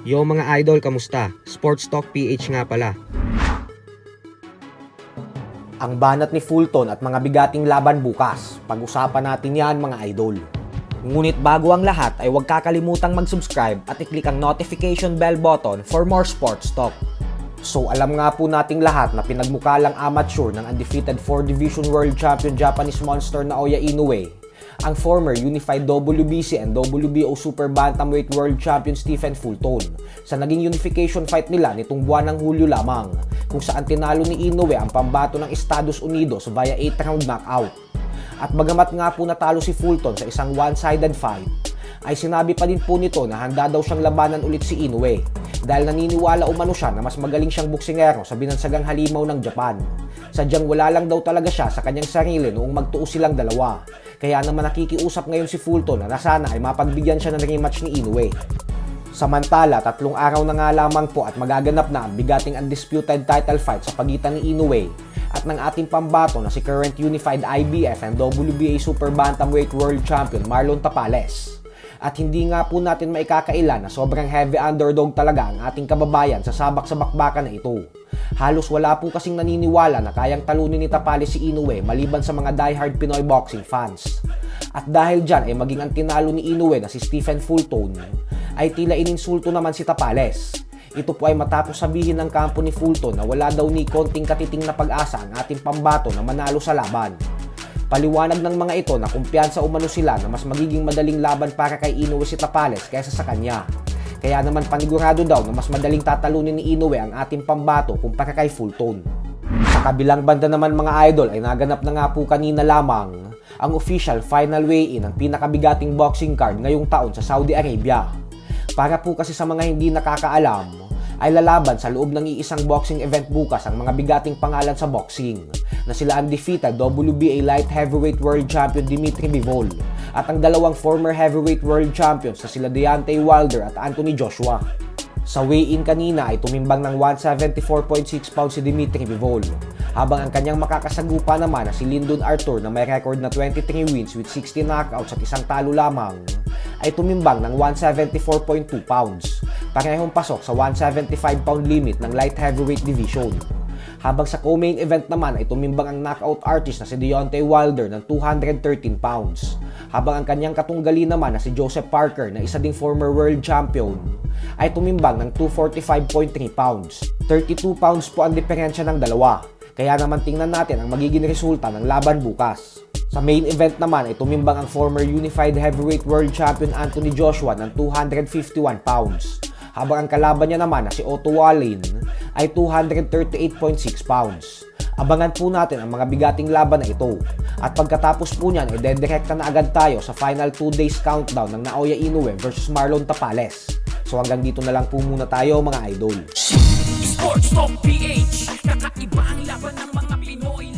Yo mga idol, kamusta? Sports Talk PH nga pala. Ang banat ni Fulton at mga bigating laban bukas. Pag-usapan natin yan mga idol. Ngunit bago ang lahat ay huwag kakalimutang mag-subscribe at i-click ang notification bell button for more sports talk. So alam nga po nating lahat na pinagmukalang amateur ng undefeated 4 Division World Champion Japanese Monster Naoya Inoue, ang former Unified WBC and WBO Super Bantamweight World Champion Stephen Fulton sa naging unification fight nila nitong buwan ng Hulyo lamang, kung saan tinalo ni Inoue ang pambato ng Estados Unidos via 8-round knockout. At bagamat nga po natalo si Fulton sa isang one-sided fight, ay sinabi pa din po nito na handa daw siyang labanan ulit si Inoue dahil naniniwala umano siya na mas magaling siyang boksingero sa binansagang halimaw ng Japan. Sadyang wala lang daw talaga siya sa kanyang sarili noong magtuos silang dalawa. Kaya naman nakikiusap ngayon si Fulton na sana ay mapagbigyan siya ng rematch ni Inoue. Samantala, 3 araw na nga lamang po at magaganap na ang bigating undisputed title fight sa pagitan ni Inoue at ng ating pambato na si current Unified IBF and WBA Super Bantamweight World Champion Marlon Tapales. At hindi nga po natin maikakaila na sobrang heavy underdog talaga ang ating kababayan sa sabak sa bakbakan na ito. Halos wala po kasing naniniwala na kayang talunin ni Tapales si Inoue maliban sa mga diehard Pinoy boxing fans. At dahil dyan ay maging ang tinalo ni Inoue na si Stephen Fulton ay tila ininsulto naman si Tapales. Ito po ay matapos sabihin ng kampo ni Fulton na wala daw ni konting katiting na pag-asa ang ating pambato na manalo sa laban. Paliwanag ng mga ito na kumpiyansa umano sila na mas magiging madaling laban para kay Inoue si Tapales kaysa sa kanya. Kaya naman panigurado daw na mas madaling tatalunin ni Inoue ang ating pambato kumpara kay Fulton. Sa kabilang banda naman mga idol ay naganap na nga po kanina lamang ang official final weigh-in ng pinakabigating boxing card ngayong taon sa Saudi Arabia. Para po kasi sa mga hindi nakakaalam, ay lalaban sa loob ng iisang boxing event bukas ang mga bigating pangalan sa boxing na sila undefeated WBA Light Heavyweight World Champion Dimitri Bivol at ang dalawang former Heavyweight World Champions na sila Deontay Wilder at Anthony Joshua. Sa weigh-in kanina ay tumimbang ng 174.6 pounds si Dimitri Bivol, habang ang kanyang makakasagupa naman na si Lyndon Arthur na may record na 23 wins with 60 knockouts at isang talo lamang ay tumimbang ng 174.2 pounds, parehong pasok sa 175 pound limit ng light heavyweight division. Habang sa co-main event naman ay tumimbang ang knockout artist na si Deontay Wilder ng 213 pounds, habang ang kanyang katunggali naman na si Joseph Parker na isa ding former world champion ay tumimbang ng 245.3 pounds. 32 pounds po ang diferensya ng dalawa, kaya naman tingnan natin ang magiging resulta ng laban bukas. Sa main event naman ay tumimbang ang former Unified Heavyweight World Champion Anthony Joshua ng 251 pounds, habang ang kalaban niya naman na si Otto Wallin ay 238.6 pounds. Abangan po natin ang mga bigating laban na ito. At pagkatapos po niyan ay dedirekta na agad tayo sa final 2 days countdown ng Naoya Inoue versus Marlon Tapales. So hanggang dito na lang po muna tayo mga idol. Sports Talk PH, kakaiba ang laban ng mga Pinoy.